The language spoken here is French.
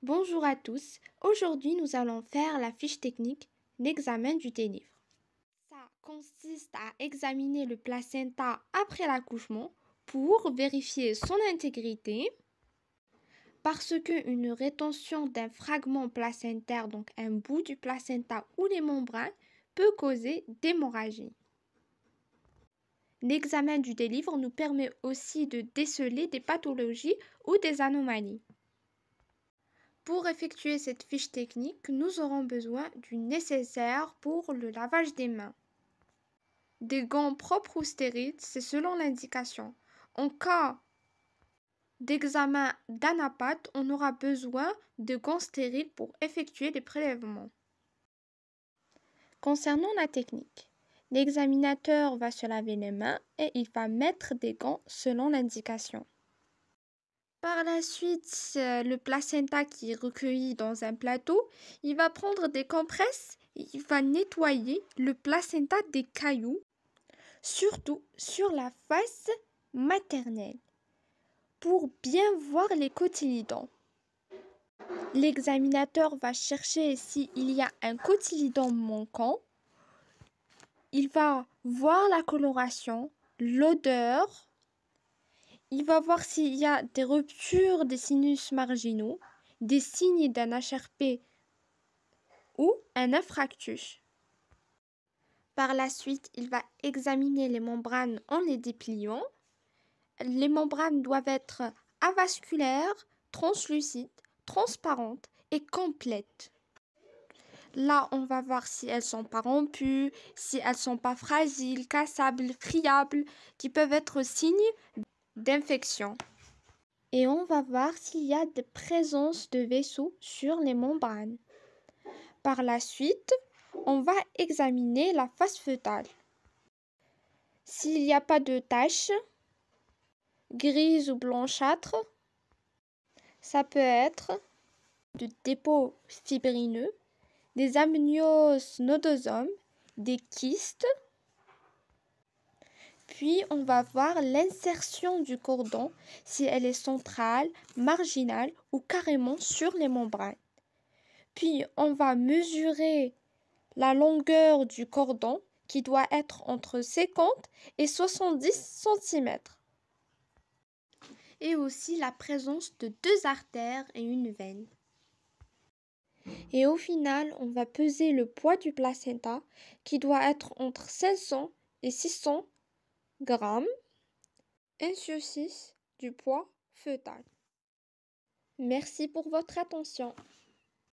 Bonjour à tous, aujourd'hui nous allons faire la fiche technique d'examen du délivre. Ça consiste à examiner le placenta après l'accouchement pour vérifier son intégrité parce qu'une rétention d'un fragment placentaire, donc un bout du placenta ou les membranes, peut causer d'hémorragie. L'examen du délivre nous permet aussi de déceler des pathologies ou des anomalies. Pour effectuer cette fiche technique, nous aurons besoin du nécessaire pour le lavage des mains. Des gants propres ou stériles, c'est selon l'indication. En cas d'examen d'anapathe, on aura besoin de gants stériles pour effectuer les prélèvements. Concernant la technique, l'examinateur va se laver les mains et il va mettre des gants selon l'indication. Par la suite, le placenta qui est recueilli dans un plateau, il va prendre des compresses et il va nettoyer le placenta des cailloux, surtout sur la face maternelle, pour bien voir les cotylédons. L'examinateur va chercher s'il y a un cotylédon manquant. Il va voir la coloration, l'odeur. Il va voir s'il y a des ruptures des sinus marginaux, des signes d'un HRP ou un infarctus. Par la suite, il va examiner les membranes en les dépliant. Les membranes doivent être avasculaires, translucides, transparentes et complètes. Là, on va voir si elles sont pas rompues, si elles sont pas fragiles, cassables, friables, qui peuvent être signes d'infection. Et on va voir s'il y a de présence de vaisseaux sur les membranes. Par la suite, on va examiner la face fœtale. S'il n'y a pas de taches grises ou blanchâtres, ça peut être de dépôts fibrineux, des amnios nodosomes, des kystes. Puis, on va voir l'insertion du cordon, si elle est centrale, marginale ou carrément sur les membranes. Puis, on va mesurer la longueur du cordon qui doit être entre 50 et 70 cm. Et aussi la présence de 2 artères et une veine. Et au final, on va peser le poids du placenta qui doit être entre 500 et 600 grammes, 1 sur 6 du poids fœtal. Merci pour votre attention.